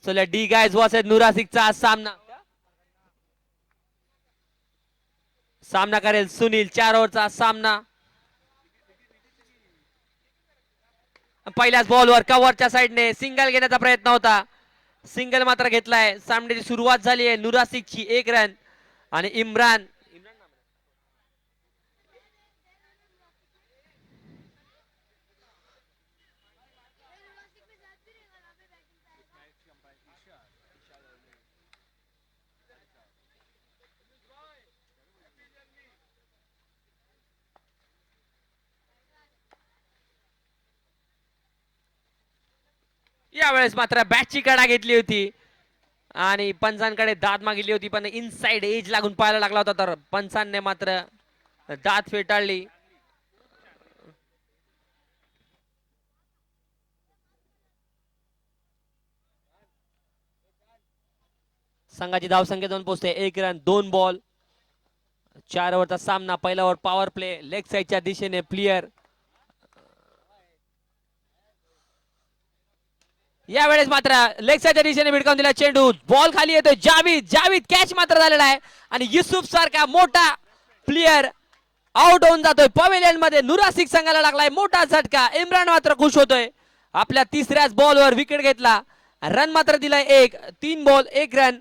चला D guys versus नुरासिकचा सामना करेल सुनील. 4 ओव्हरचा सामना. पहिल्याच बॉलवर कव्हरच्या साईडने सिंगल घेण्याचा प्रयत्न होता, सिंगल मात्र घेतलाय. सामन्याची सुरुवात झाली आहे नुरासिकची 1 रन आणि इम्रान यावेळेस मात्र बॅटची कडा घेतली होती आणि पंचांकडे दाद मागितली होती, पण इनसाइड एज लागून पाहायला लागला होता, तर पंचांनी मात्र दाद फेटाळली. संघाची धावसंख्या 2 पोहोचते. 1 रन 2 बॉल. 4 ओव्हरचा सामना. पहिला ओव्हर पॉवर प्ले लेग साईडच्या दिशेने प्लेयर. यावेळेस मात्र लेग साईडच्या दिशेने भिडकावून दिला चेंडू. बॉल खाली येतोय. जावीद जावीद कॅच मात्र झालेला आहे आणि युसुफ सारखा मोठा प्लेयर आउट होऊन जातोय. पवेलियन मध्ये नुरासिक संघाला लागलाय मोठा झटका. इम्रान मात्र खुश होतोय. आपल्या तिसऱ्याच बॉलवर विकेट घेतला. रन मात्र दिलाय 1. 3 बॉल 1 रन.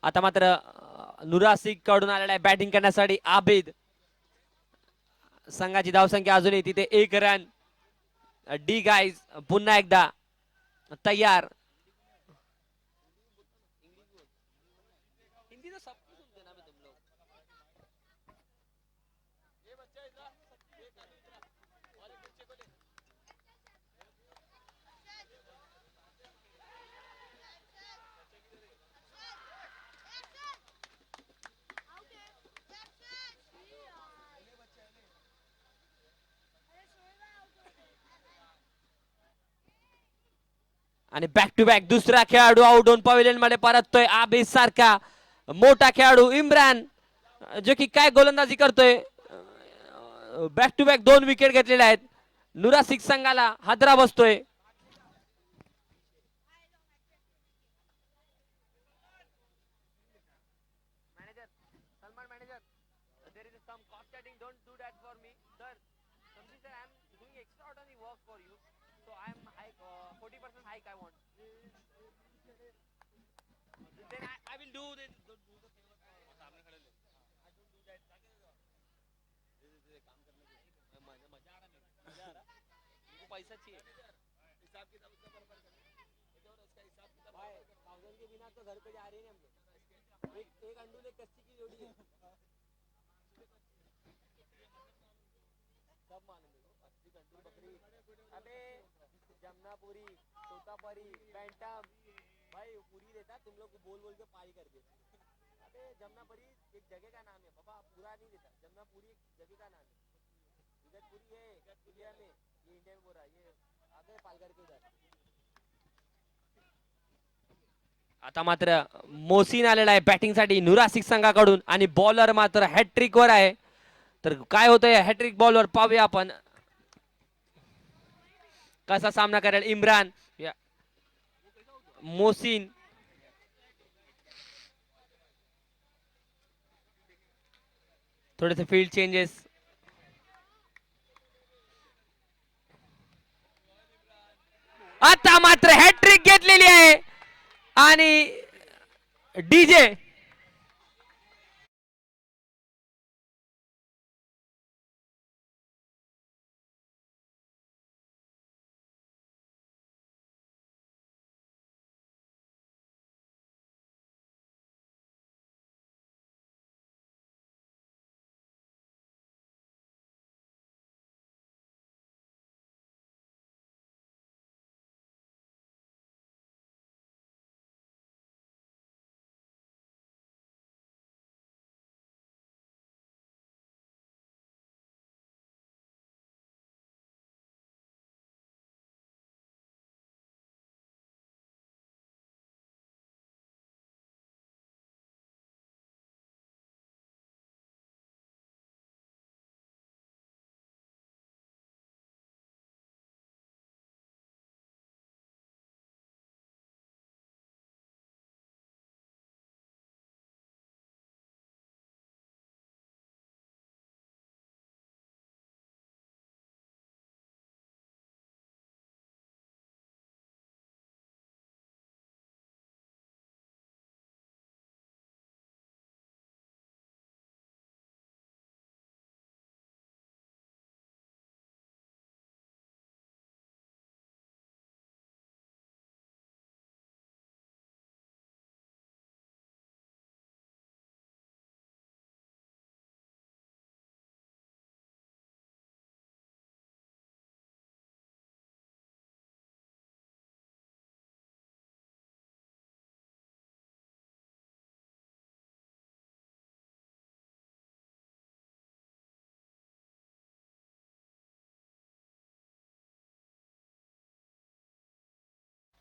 आता मात्र नुरासिक कडून आलेला आहे बॅटिंग करण्यासाठी आबिद. संघाची धावसंख्या अजूनही तिथे 1 रन. डी गाईज पुन्हा एकदा तयार. आणि बॅक टू बॅक दुसरा खेळाडू आउट होऊन पवेलियन मध्ये परततोय. आबिद सारखा मोठा खेळाडू इम्रान जो की काय गोलंदाजी करतोय. बॅक टू बॅक 2 विकेट घेतलेल्या आहेत. नुरासिक संघाला हादरा बसतोय. पैसा चाहिए हिसाब किताब उसका बराबर करना उसका हिसाब किताब भाई 1000 के बिना तो घर पे जा रहे हैं हम लोग. एक अंडूल एक कच्ची की जोड़ी है. सब मालूम है असली अंडूल बकरी. अबे जमनापुरी तोतापरी बैंटम भाई पूरी देता तुम लोग बोल बोल के पाई कर दे. अबे जमनापुरी एक जगह का नाम है बाबा, पूरा नहीं देता. जमनापुरी एक जगह का नाम है. इगतपुरी है इंडिया में, ये इंडिया में बोल रहा है, ये आगे पालघर के उधर. आता मात्र मोसीन आलेला आहे बॅटिंग साठी नुरासिक संघाकडून आणि बॉलर मात्र हॅट्रिक वर आहे. तर काय होतंय हॅट्रिक बॉलवर पाहूया आपण कसा सामना करेल इम्रान. मोसीन थोडेसे फील्ड चेंजेस. आता मात्र हॅट्रिक घेतलेली आहे आणि DJ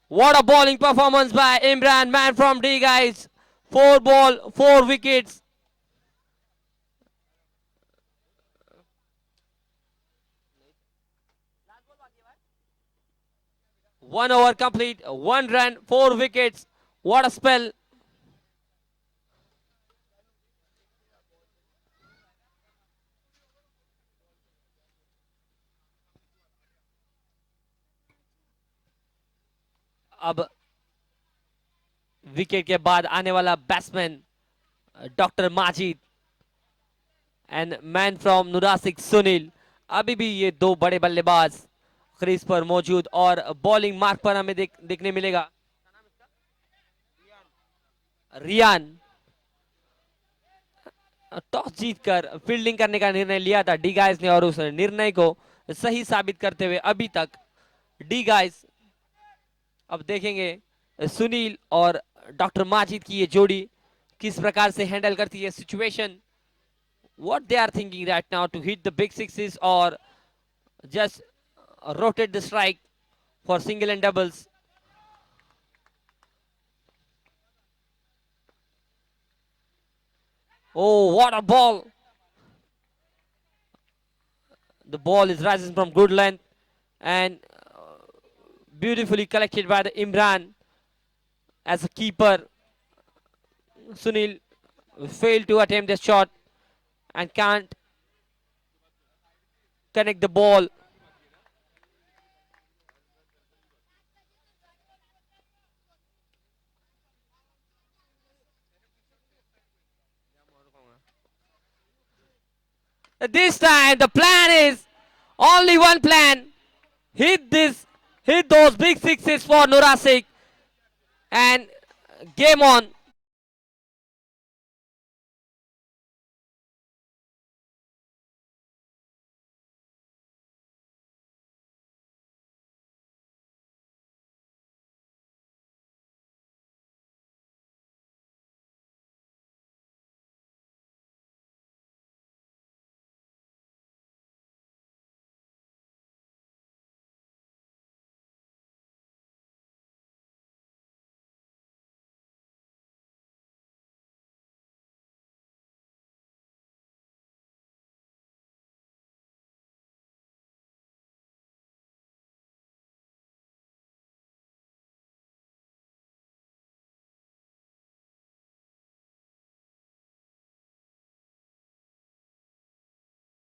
What a bowling performance by Imran, man from D, guys. 4 ball, 4 wickets. One over complete, 1 run, 4 wickets. What a spell. अब विकेट के बाद आने वाला batsman doctor Majid and man from नुरासिक सुनील. अभी भी ये दो बड़े बल्लेबाज क्रीज पर मौजूद और बॉलिंग मार्क पर हमें देखने मिलेगा. रियान टॉस जीतकर फील्डिंग करने का निर्णय लिया था डी गाइस ने और उस निर्णय को सही साबित करते हुए अभी तक डी गाइस अब देखेंगे सुनील और डॉक्टर माजिद की ये जोड़ी किस प्रकार से हैंडल करती है situation. What they are thinking right now, to hit the big sixes or just rotate the strike for single and doubles. Oh, what a ball! The ball is rising from good length and beautifully collected by the Imran as a keeper. Sunil failed to attempt the shot and can't connect the ball. This time the plan is only one plan. Hit those big sixes for Nurasik and game on.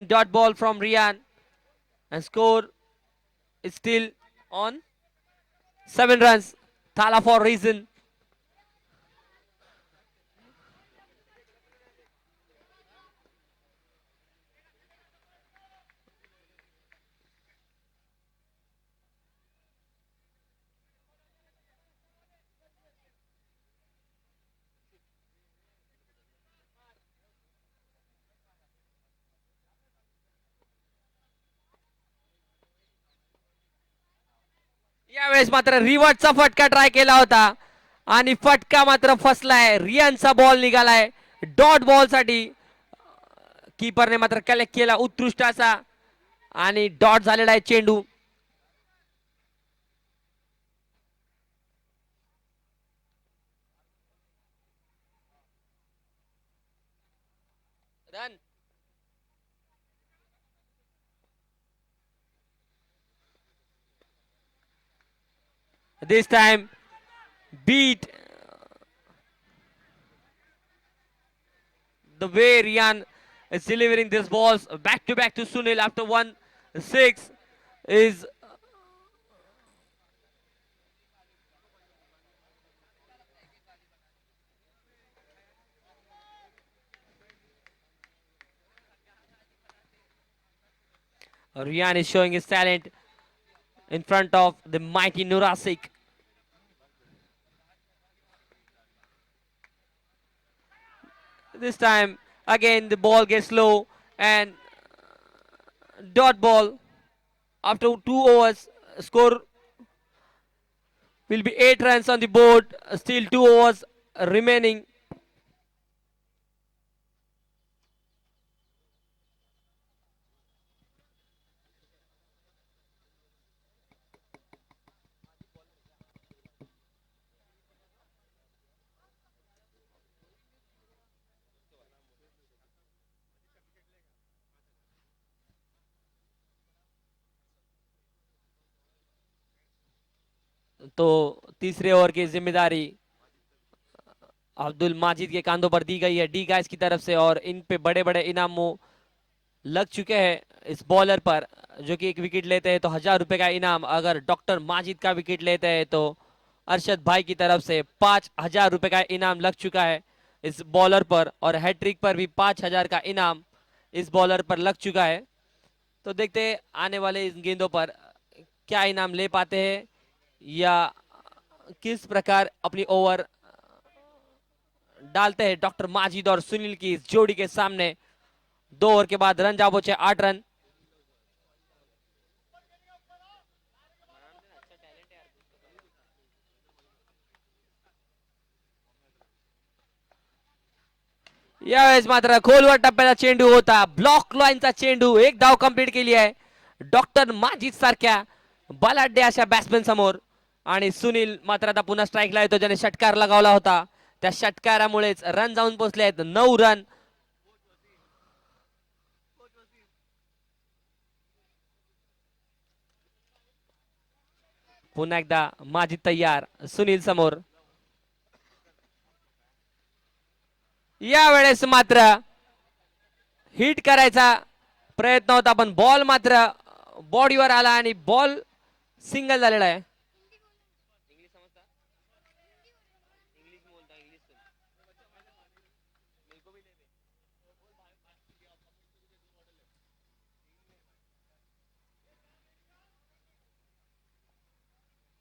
Dot ball from Rian and score is still on 7 runs. Thala for reason. यावेळेस मात्र रिव्हर्सचा फटका try केला होता आणि फटका मात्र फसलाय. रियानचा ball निघालाय dot ball साठी. कीपरने मात्र कलेक्ट केला उत्कृष्ट असा आणि डॉट झालेला आहे चेंडू. Run. This time beat the way Rian is delivering these balls back to back to Sunil after 1-6 is Rian is showing his talent in front of the mighty Nurasik. This time again the ball gets low and dot ball after 2 overs. Score will be 8 runs on the board. Still 2 overs remaining. तो तीसरे over की जिम्मेदारी अब्दुल माजिद के कांधों पर दी गई है D guys की तरफ से, और इन पे बड़े बड़े इनामों लग चुके हैं इस बॉलर पर। जो कि एक विकेट लेते हैं तो 1000 रुपए का इनाम, अगर डॉक्टर माजिद का विकेट लेते हैं तो अरशद भाई की तरफ से 5000 रुपए का इनाम लग चुका है इस बॉलर पर, और हैट्रिक पर भी 5000 का इनाम इस बॉलर पर लग चुका है। तो देखते हैं आने वाले इन गेंदों पर क्या इनाम ले पाते हैं, या किस प्रकार अपनी ओवर डालते हैं डॉक्टर माजिद और सुनील की इस जोड़ी के सामने। 2 ओवर के बाद रन जा पहुंचे 8 रन। यावेळेस मात्र खोलवर टप्प्याचा चेंडू होता, ब्लॉक लाईनचा चेंडू, एक धाव कंप्लीट केली आहे डॉक्टर माजिद सारख्या बलाढ्य अशा बॅट्समॅन समोर, आणि सुनील मात्र आता पुन्हा स्ट्राईकला येतो ज्याने षटकार लगावला होता. त्या षटकारामुळेच रन जाऊन पोहोचले आहेत 9 रन. पुन्हा एकदा माजिद तयार, सुनील समोर. यावेळेस मात्र हिट करायचा प्रयत्न होता पण बॉल मात्र बॉडीवर आला आणि बॉल सिंगल झालेला आहे.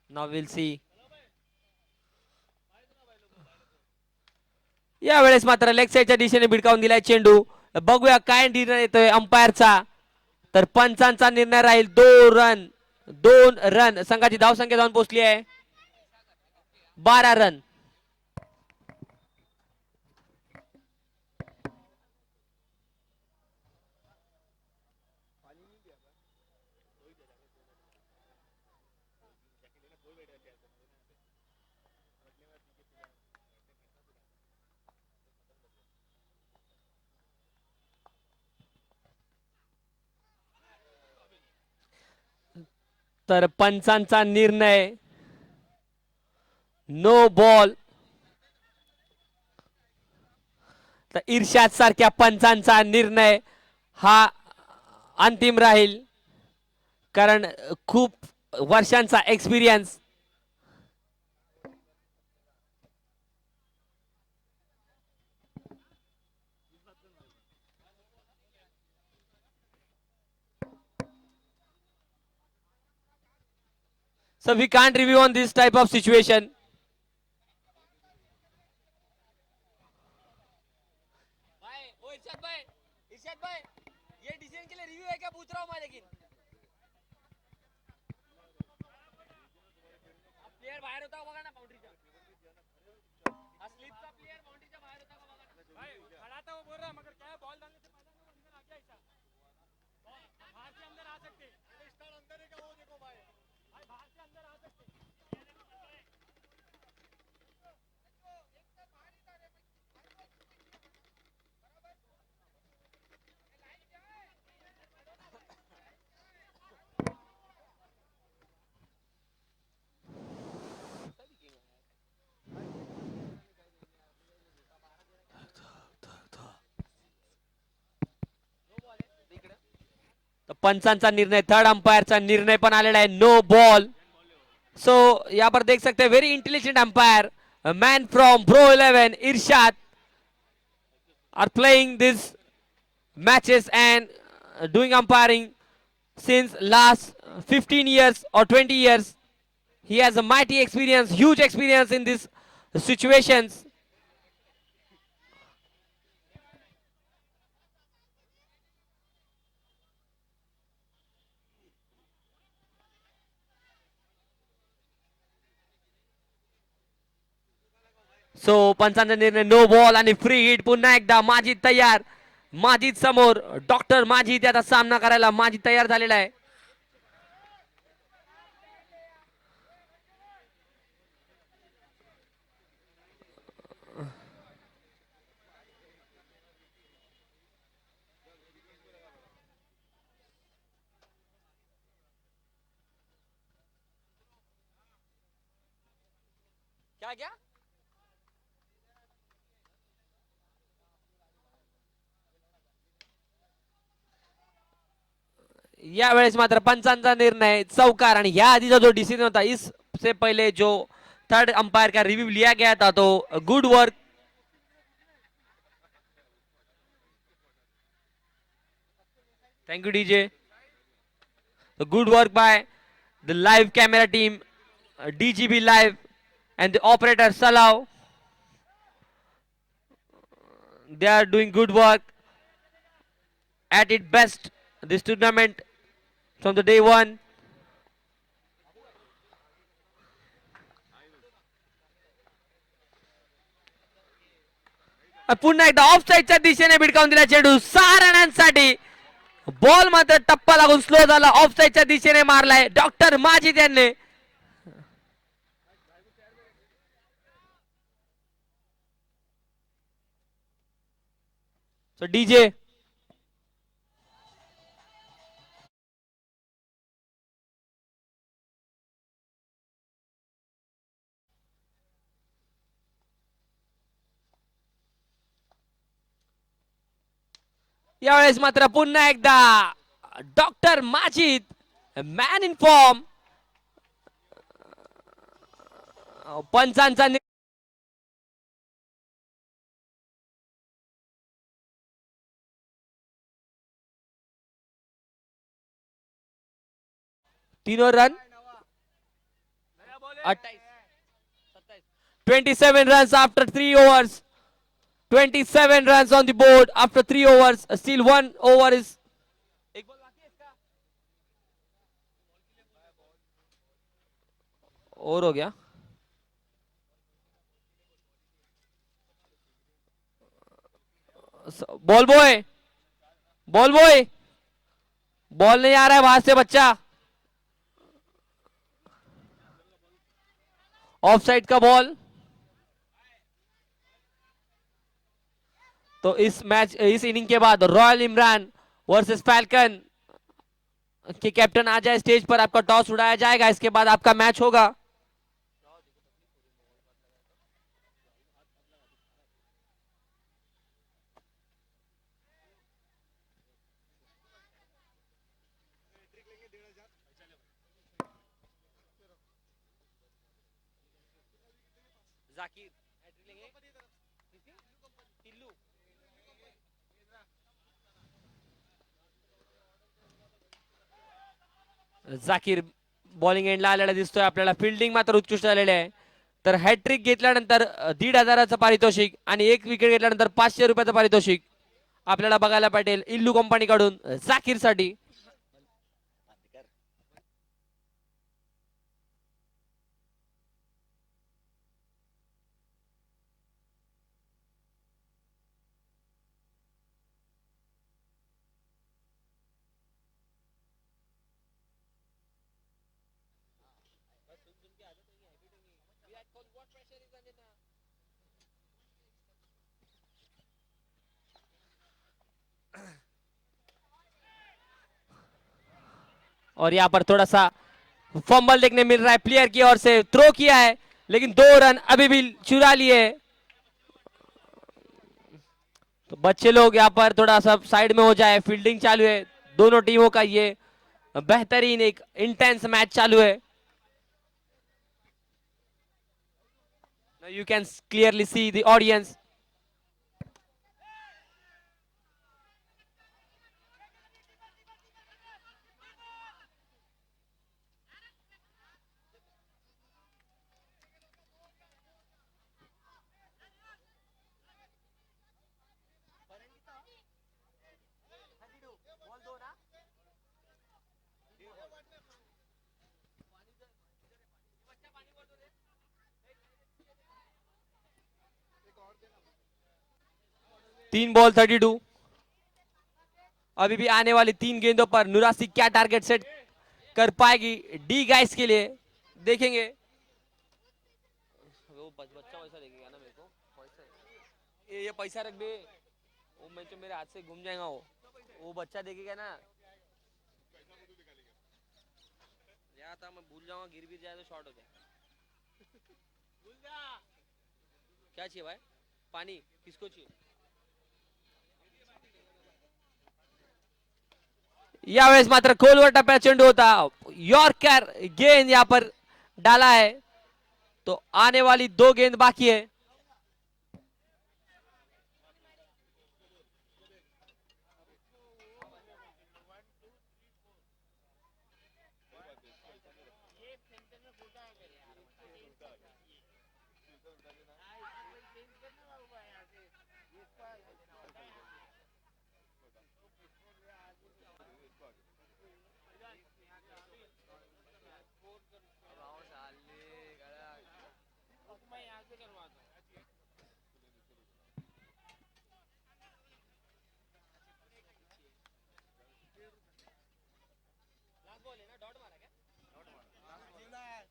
Now will see. यावेळेस मात्र लेग साईडच्या दिशेने भिडकावून दिलाय चेंडू. बघूया काय निर्णय येतोय अंपायरचा. तर पंचांचा निर्णय राहील 2 रन. संघाची धावसंख्या जाऊन पोहोचली आहे 12 रन. तर पंचांचा निर्णय नो बॉल. तर इर्शाद सारख्या पंचांचा निर्णय हा अंतिम राहील, कारण खूप वर्षांचा experience. So we can't review on this type of situation. इरशाद भाई, ये डिसीजन के लिए रिव्यू है क्या पूछ रहा हूँ मैं, लेकिन प्लेयर बाहेर होता बघा ना बाउंड्रीच्या. हा स्लिपचा प्लेयर बाउंड्रीच्या बाहेर होता का बघा ना भाई. खड़ा था वो बोल रहा मगर क्या बॉल डालने से पहले वो निकल आ गया ऐसा. बाहर से अंदर आ सकते, स्टार अंदर है क्या वो देखो भाई. भाई बाहर से अंदर आ सकते. पंचांचा निर्णय, थर्ड अंपायरचा निर्णय पण आलेला आहे नो बॉल. सो यहाँ पर देख सकते हैं very intelligent umpire, man from Pro 11 Irshad are playing this matches and doing umpiring since last 15 years or 20 years. He has a mighty experience, huge experience in these situations. सो पंचांचा निर्णय no ball आणि free hit. पुन्हा एकदा माजिद तयार, माजिद समोर, doctor Majid याचा सामना करायला माजिद तयार झालेला आहे. क्या क्या यावेळेस मात्र पंचांचा निर्णय चौकार आणि या आधीचा जो डिसिजन होता इससे पहले जो थर्ड अंपायर का रिव्यू लिया गया था तो good work thank you DJ good work by the live camera team DGB live and the operator Salau they are doing good work at its best this tournament from the day one पुन्हा एकदा of साईडच्या दिशेने भिडकावून दिला चेंडू 6 रनांसाठी ball मात्र टप्पा लागून slow झाला of साईडच्या दिशेने मारलाय डॉक्टर माजिद यांनी सो डीजे यावेळेस मात्र पुन्हा एकदा doctor Majid man in form पंचांचा 3 run 27 runs after 3 overs 27 runs on the board after 3 overs still 1 over is और हो गया ball boy ball boy ball नहीं आ रहा है वहां से बच्चा ऑफ साइड का बॉल तो इस मैच इस इनिंग के बाद रॉयल इमरान वर्सेस फैल्कन के कैप्टन आ जाए स्टेज पर आपका टॉस उड़ाया जाएगा इसके बाद आपका मैच होगा जाकिर जाकीर बॉलिंग एंडला आलेला दिसतोय आपल्याला फिल्डिंग मात्र उत्कृष्ट झालेली आहे तर हॅट्रिक घेतल्यानंतर 1,500चं पारितोषिक आणि 1 विकेट घेतल्यानंतर 500 रुपयाचं पारितोषिक आपल्याला बघायला पाहिजे इल्लू कंपनीकडून जाकीरसाठी और यहाँ पर थोड़ा सा फंबल देखने मिल रहा है प्लेयर की ओर से थ्रो किया है लेकिन 2 रन अभी भी चुरा लिए तो बच्चे लोग यहाँ पर थोड़ा सा साइड में हो जाए फील्डिंग चालू है दोनों टीमों का ये बेहतरीन एक इंटेंस मैच चालू है you can clearly see the audience तीन बॉल 32 अभी भी आने वाली 3 गेंदों पर नुरासी क्या टारगेट सेट कर पाएगी डी गाइस के लिए देखेंगे वो बच्चा वैसा देखेगा ना मेरे को पैसा ये पैसा रख दे वो मैं तो मेरे हाथ से घूम जाएगा वो बच्चा देखेगा ना या था मैं भूल जाऊंगा गिर भी जाए तो शॉर्ट हो जाए क्या चाहिए भाई? पानी किसको चाहिए? यावेळेस मात्र खोलवर टप्प्यात चेंडू होता. यॉर्कर गेंद यहाँ पर डाला है, तो आने वाली 2 गेंद बाकी है.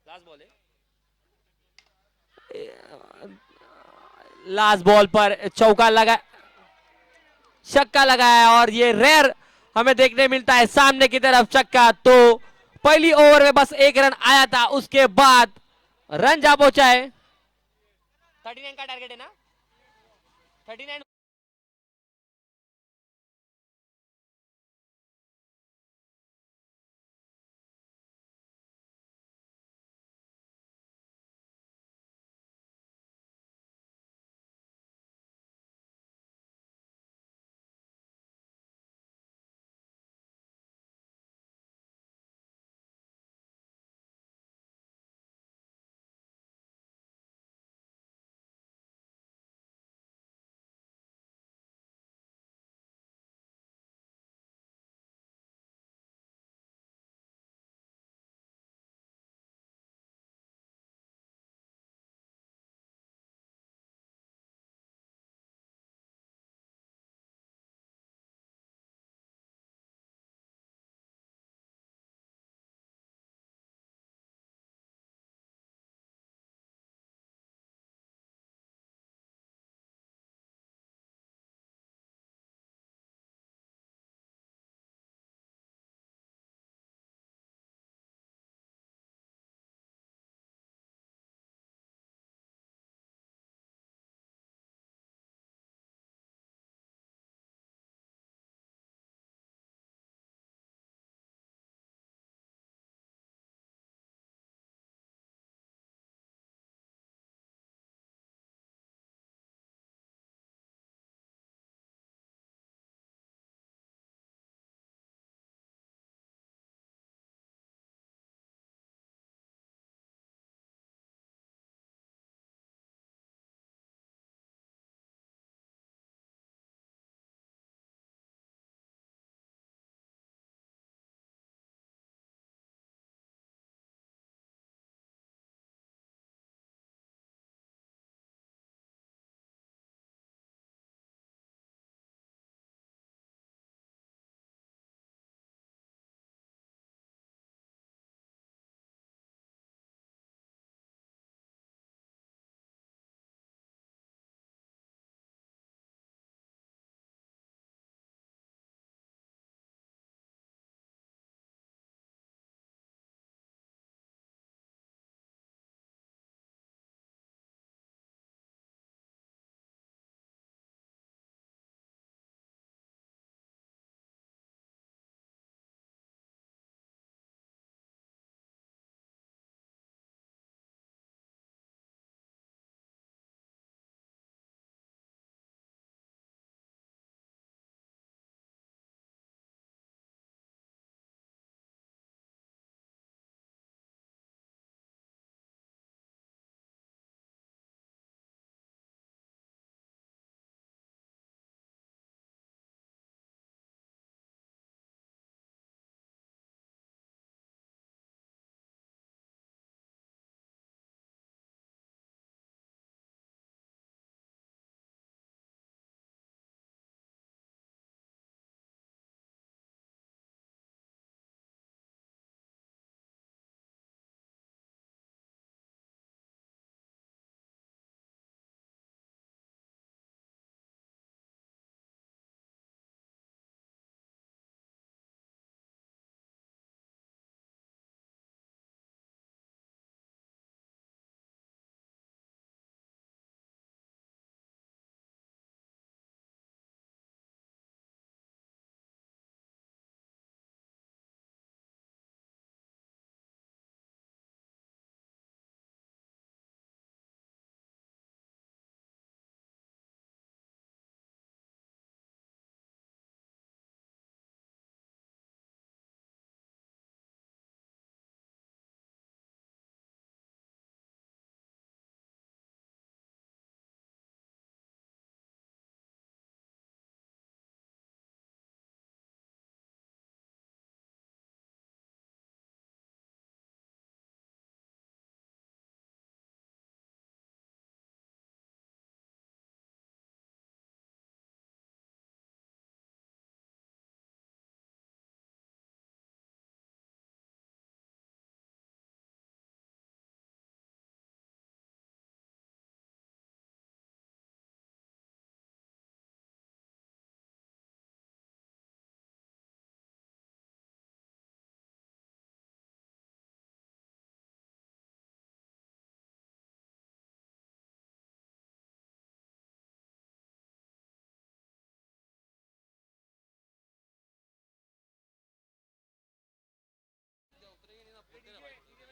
लास्ट बॉल है. लास्ट बॉल पर चौका लगा, छक्का लगाया और ये रेयर हमें देखने मिलता है सामने की तरफ छक्का. तो पहली ओवर में बस 1 रन आया था, उसके बाद रन जा पहुंचा है. 39 का टारगेट है ना? 39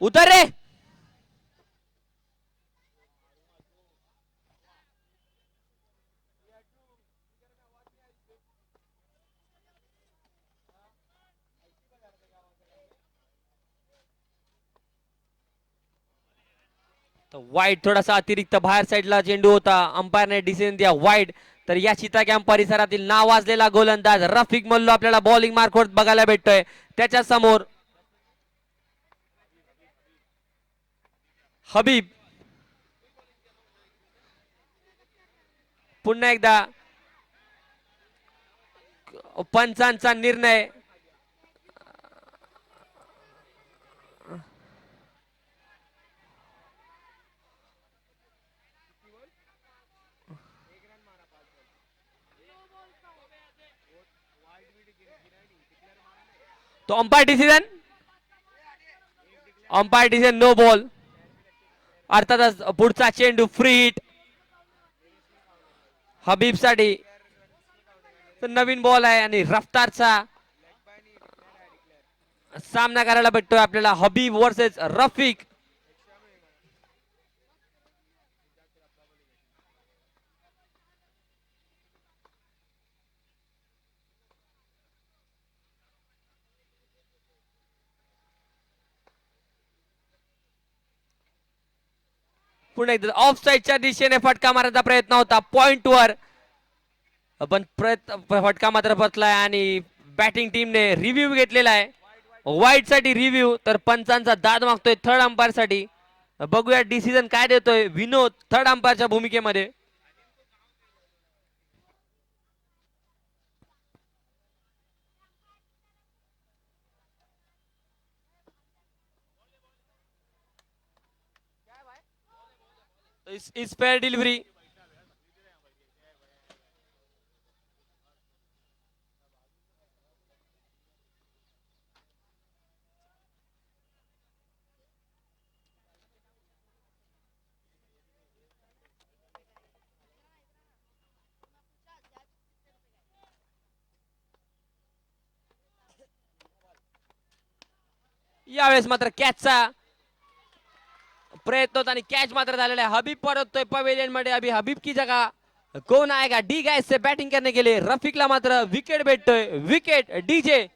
उतर रे. वाईड थोडासा अतिरिक्त बाहेर साईडला चेंडू होता. अंपायरने डिसिजन दिया वाईड. तर या चिता कॅम्प परिसरातील नावाजलेला गोलंदाज रफिक मल्लू आपल्याला बॉलिंग मार्कवर बघायला भेटतोय. त्याच्या समोर हबीब. पुन्हा एकदा पंचांचा निर्णय. तो अंपायर डिसिजन नो बॉल. अर्थातच पुढचा चेंडू फ्री हिट हबीब साठी. नवीन बॉल आहे आणि रफ्तारचा सामना करायला भेटतोय आपल्याला हबीब वर्सेस रफिक. पुन्हा एकदा ऑफ साईडच्या दिशेने फटका मारायचा प्रयत्न होता पॉइंट वर. पण फटका मात्र बसलाय आणि बॅटिंग टीमने रिव्ह्यू घेतलेला आहे. वाईट साठी रिव्ह्यू. तर पंचांचा दाद मागतोय थर्ड अंपायर साठी. बघूया डिसिजन काय देतोय विनोद थर्ड अंपायरच्या भूमिकेमध्ये. इस फेअर डिलिव्हरी. यावेळेस मात्र कॅचचा प्रयत्न होता आणि कॅच मात्र झालेला आहे. हबीब परततोय पवेलियन मध्ये. अभी हबीब की जगह कौन आएगा. डी गाइस से बैटिंग करने के लिए रफिकला मात्र विकेट भेटतोय. Wicket DJ.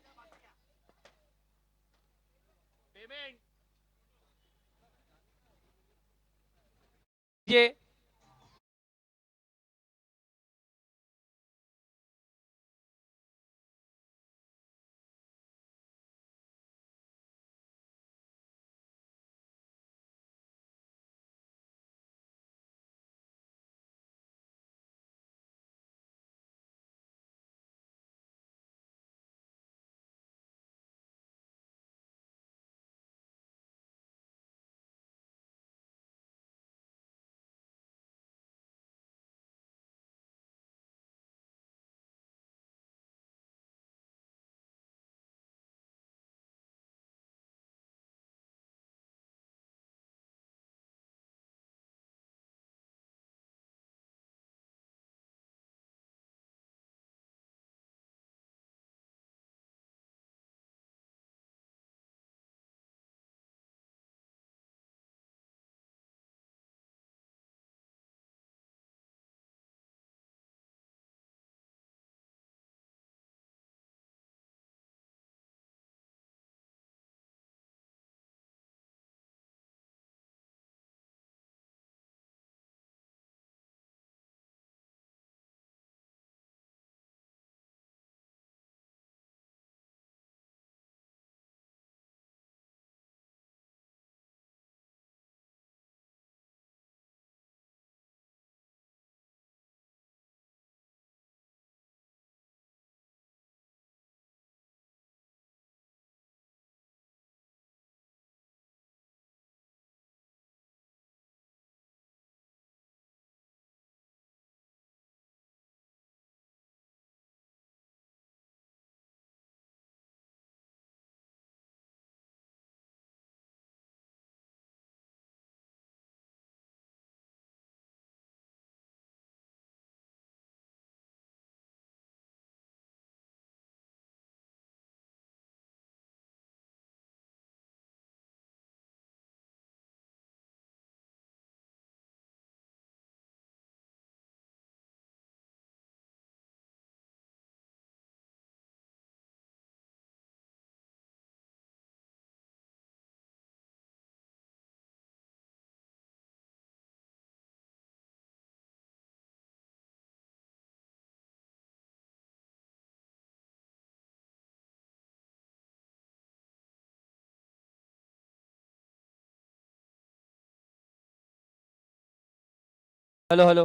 Hello hello.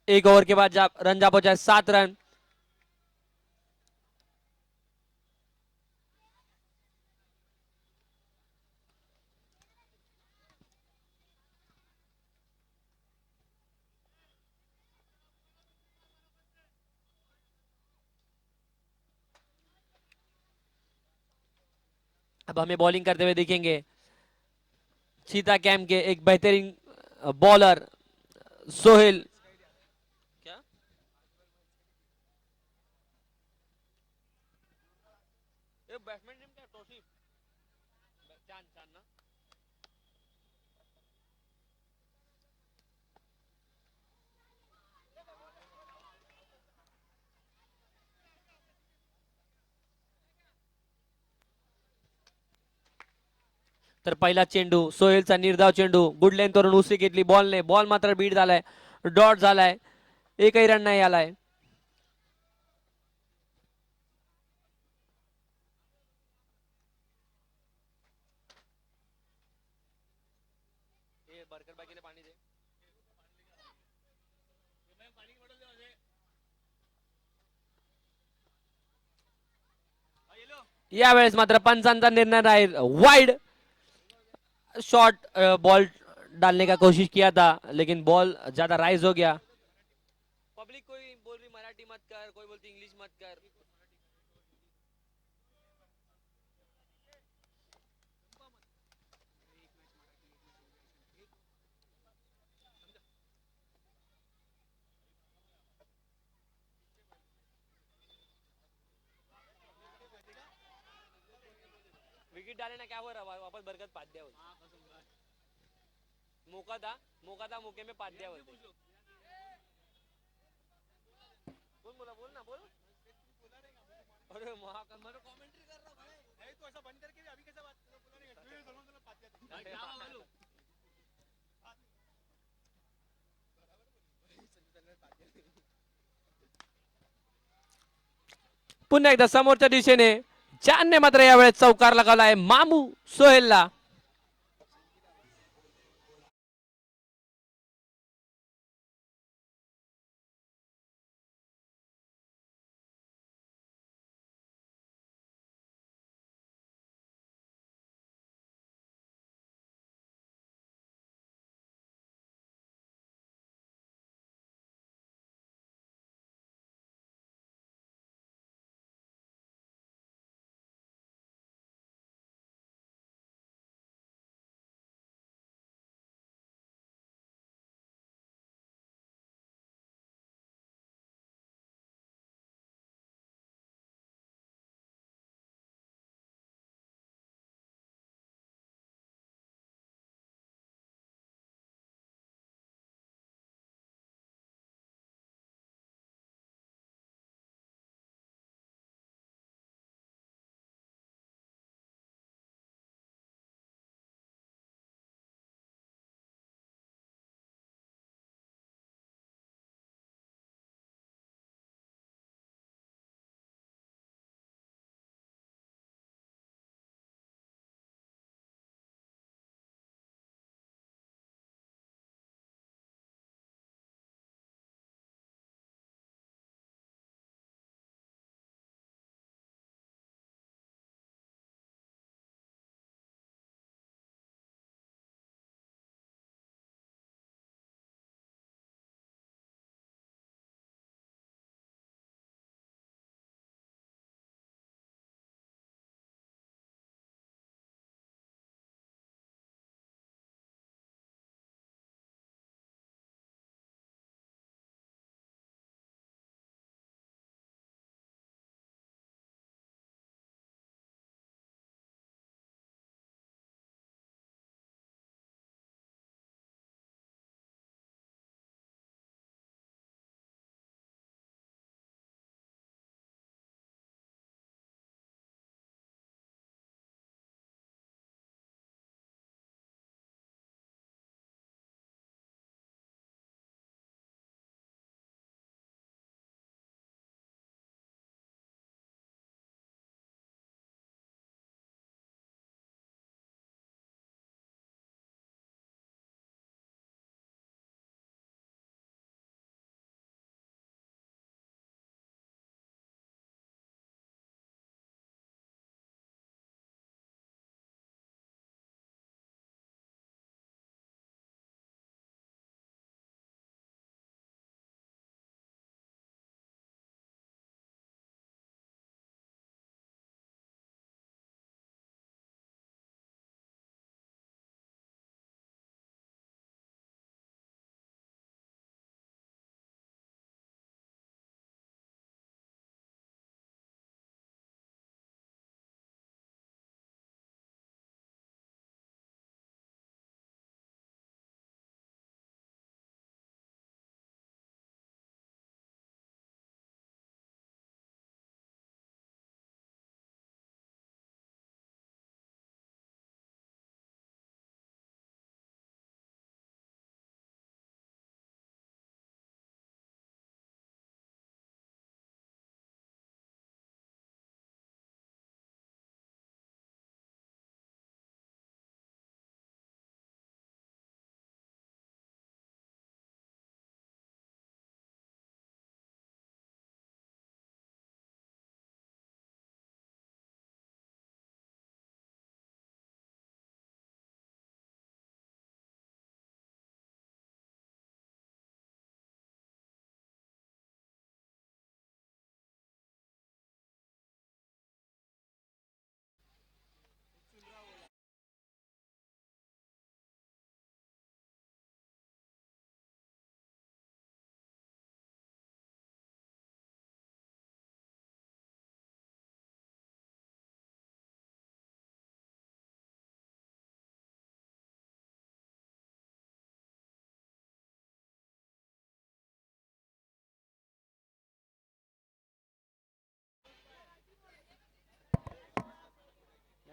एक ओवर के बाद रन जा पहुंचा है 7 रन। अब हमें बॉलिंग करते हुए दिखेंगे चीता कैंप के एक बेहतरीन बॉलर सोहेल। क्या बैट्समैन नेम क्या तौसीफ चांद चांद ना। तर पहिला चेंडू सोहेलचा निर्धाव चेंडू गुड लेंथ वरून उसरी घेतली बॉलने. बॉल मात्र बीट झालाय. डॉट झालाय. एकही रन नाही आलाय. पाणी दे. यावेळेस मात्र पंचांचा निर्णय राहील वाइड. शॉर्ट बॉल डालने का कोशिश किया था लेकिन बॉल ज्यादा राइज हो गया. पब्लिक कोई बोल रही मराठी मत कर, कोई बोलती इंग्लिश मत कर. विकेट डाले ना क्या हो रहा है वापस बरकत पाद्या मौका था मौके में पाद्या बोलते. बोल बोला बोल ना बोल. अरे मैं कमेंट्री कर रहा हूँ भाई. तो ऐसा बंद करके अभी कैसा बात पुन्हा एकदा समोरच्या दिशेने चानने मात्र यावेळेस चौकार लगावलाय मामू सोहेलला.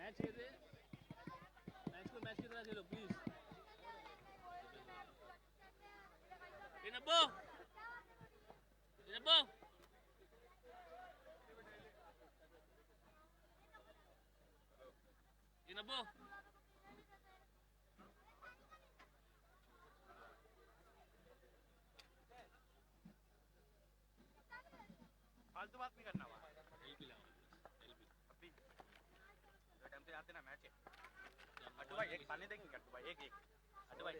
मैच खेलते मैच को मैच की तरह खेलो प्लीज इनबो इनबो इनबो फालतू बात नहीं करना भाई अभी टाइम से आते ना मैच है अड्डू भाई एक पानी देंगे अड्डू भाई एक अड्डू भाई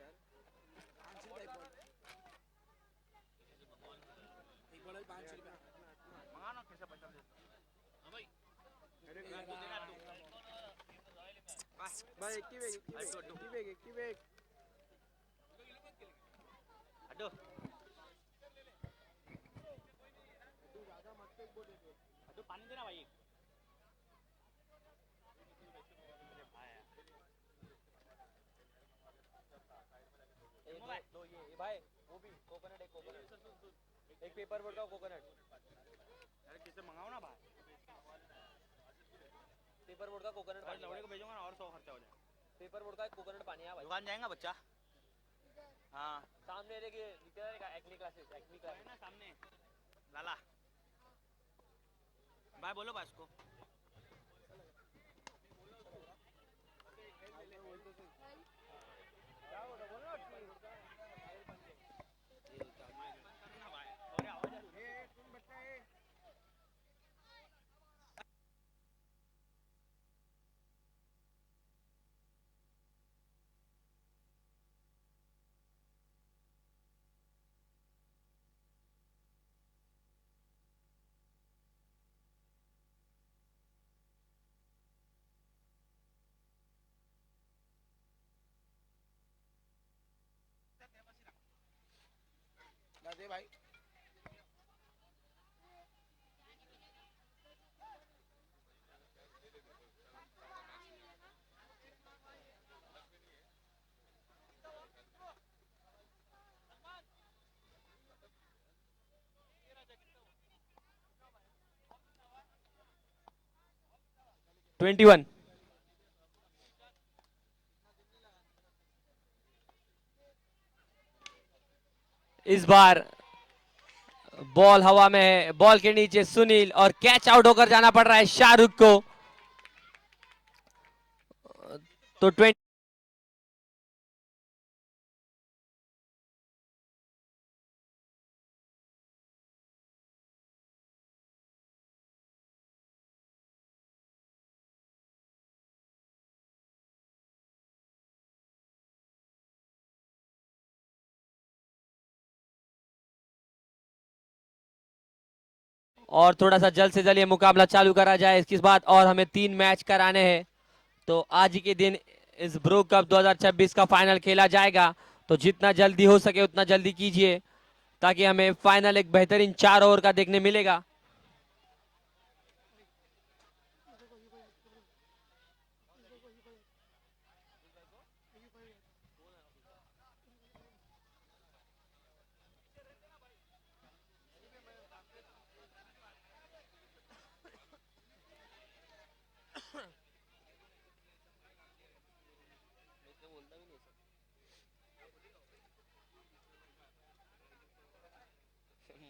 मंगा ना कैसे पैसा दे हां भाई भाई एक की बैग अड्डू अड्डू पानी देना भाई दो ये भाई वो भी कोकोनट एक पेपर बोर्ड का कोकोनट अरे किसे मंगाओ ना भाई पेपर बोर्ड का कोकोनट पानी लौड़े को भेजूंगा ना और 100 खर्चा हो जाए पेपर बोर्ड का एक कोकोनट पानी है भाई दुकान जाएगा बच्चा हाँ सामने देखिए लिखा है एक्नी क्लासेस ना सामने लाला भाई बोलो भाई उसको भाई 21 इस बार बॉल हवा में है बॉल के नीचे सुनील और कैच आउट होकर जाना पड़ रहा है शाहरुख को तो 20 और थोड़ा सा जल्द से जल्द ये मुकाबला चालू करा जाए इसके बाद और हमें 3 मैच कराने हैं तो आज ही के दिन इस ब्रो कप 2026 का फाइनल खेला जाएगा तो जितना जल्दी हो सके उतना जल्दी कीजिए ताकि हमें फाइनल एक बेहतरीन 4 ओवर का देखने मिलेगा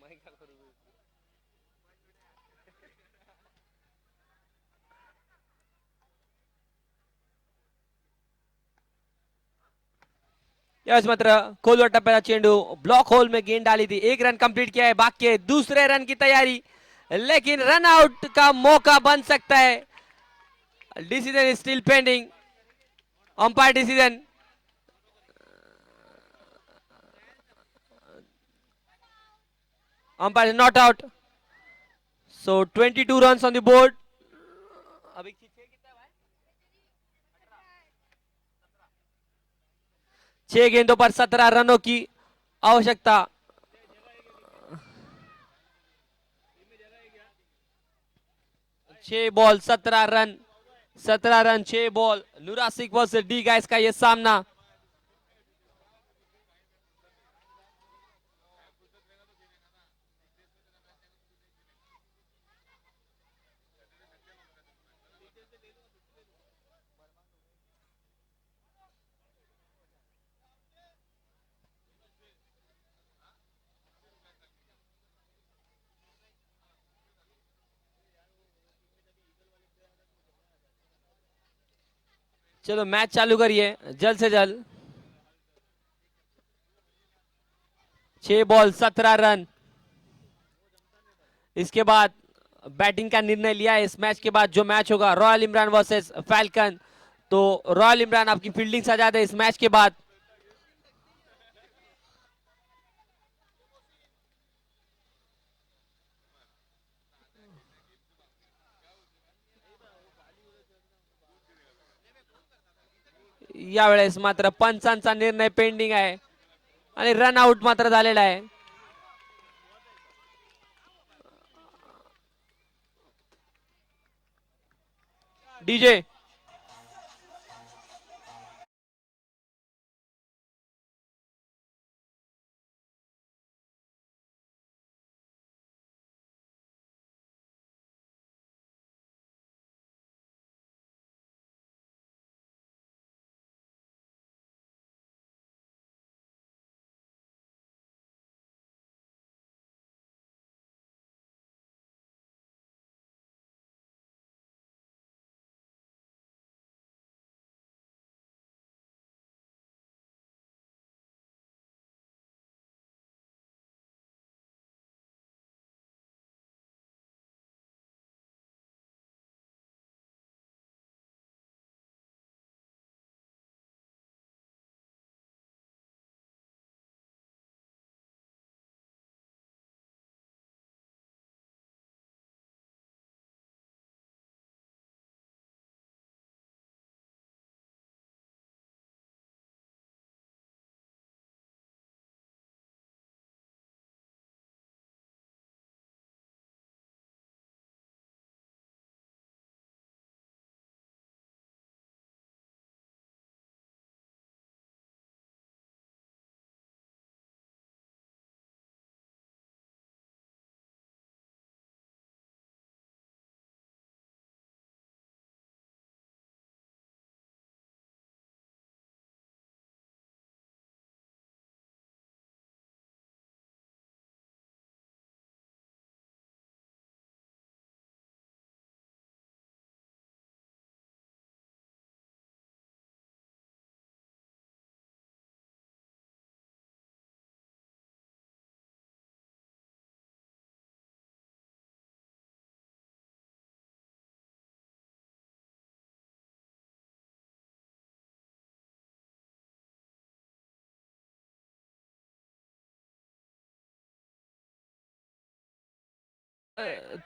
मैं क्या करूँ यस मात्र खोलवर टप्प्याचा चेंडू ब्लॉक होल में गेंद डाली थी 1 रन कंप्लीट किया है बाकी है दूसरे रन की तैयारी लेकिन रन आउट का मौका बन सकता है decision is still pending umpire decision umpire not out so 22 run on the board अभी 6 गेंदों पर 17 रनों की आवश्यकता 6 बॉल 17 रन 17 रन 6 बॉल नुरासिक वर्सेस डी गाइस का ये सामना चलो मैच चालू करिए जल्द से जल्द। 6 बॉल 17 रन। इसके बाद बैटिंग का निर्णय लिया है। इस मैच के बाद जो मैच होगा रॉयल इमरान वर्सेस फैल्कन, तो रॉयल इमरान आपकी फील्डिंग सजा दे इस मैच के बाद। यावेळेस मात्र पंचांचा निर्णय पेंडिंग आहे आणि रन आउट मात्र झालेला आहे. डीजे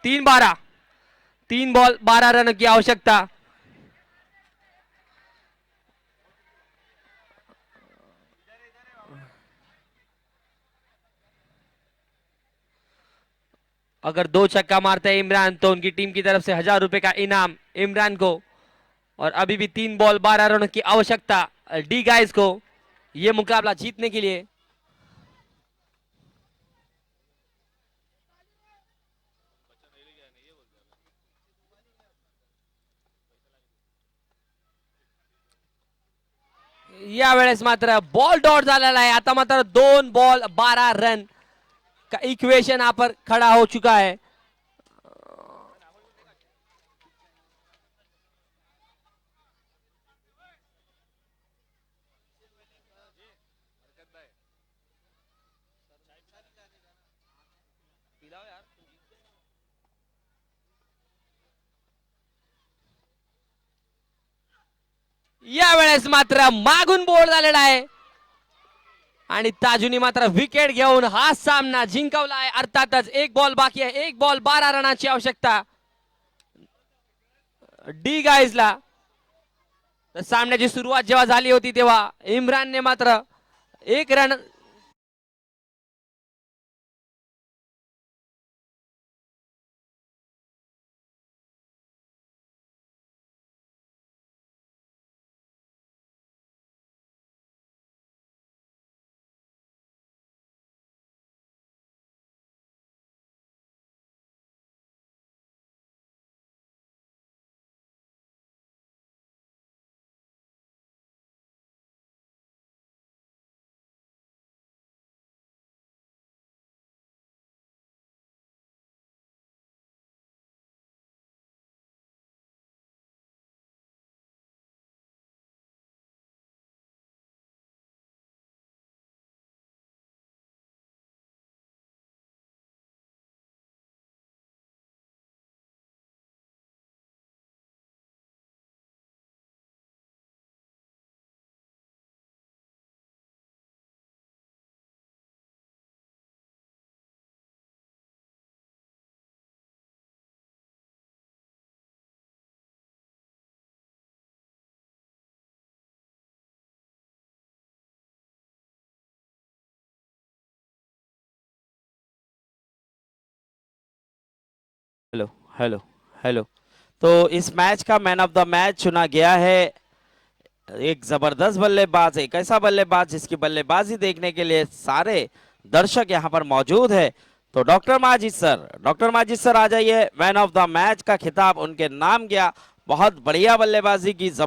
तीन 12, 3 बॉल 12 रन की आवश्यकता. अगर 2 छक्का मारते हैं इमरान तो उनकी टीम की तरफ से 1000 रुपए का इनाम इमरान को. और अभी भी 3 बॉल 12 रनों की आवश्यकता डी गाइस को ये मुकाबला जीतने के लिए. यावेळेस मात्र बॉल डॉट झालेला आहे. आता मात्र 2 बॉल 12 रन का इक्वेशन यहाँ पर खड़ा हो चुका है. यावेळेस मात्र मागून बोल्ड झालेला आहे आणि ताजूनी मात्र विकेट घेऊन हा सामना जिंकवला आहे. अर्थातच 1 बॉल बाकी आहे. 1 बॉल 12 रनाची आवश्यकता डी गाईजला. तर सामन्याची सुरुवात जेव्हा झाली होती तेव्हा इम्रानने मात्र 1 रन हेलो हेलो हेलो। तो इस मैच का मैन ऑफ द मैच चुना गया है एक जबरदस्त बल्लेबाज, एक ऐसा बल्लेबाज जिसकी बल्लेबाजी देखने के लिए सारे दर्शक यहाँ पर मौजूद है। तो डॉक्टर माजिद सर आ जाइए, मैन ऑफ द मैच का खिताब उनके नाम गया। बहुत बढ़िया बल्लेबाजी की,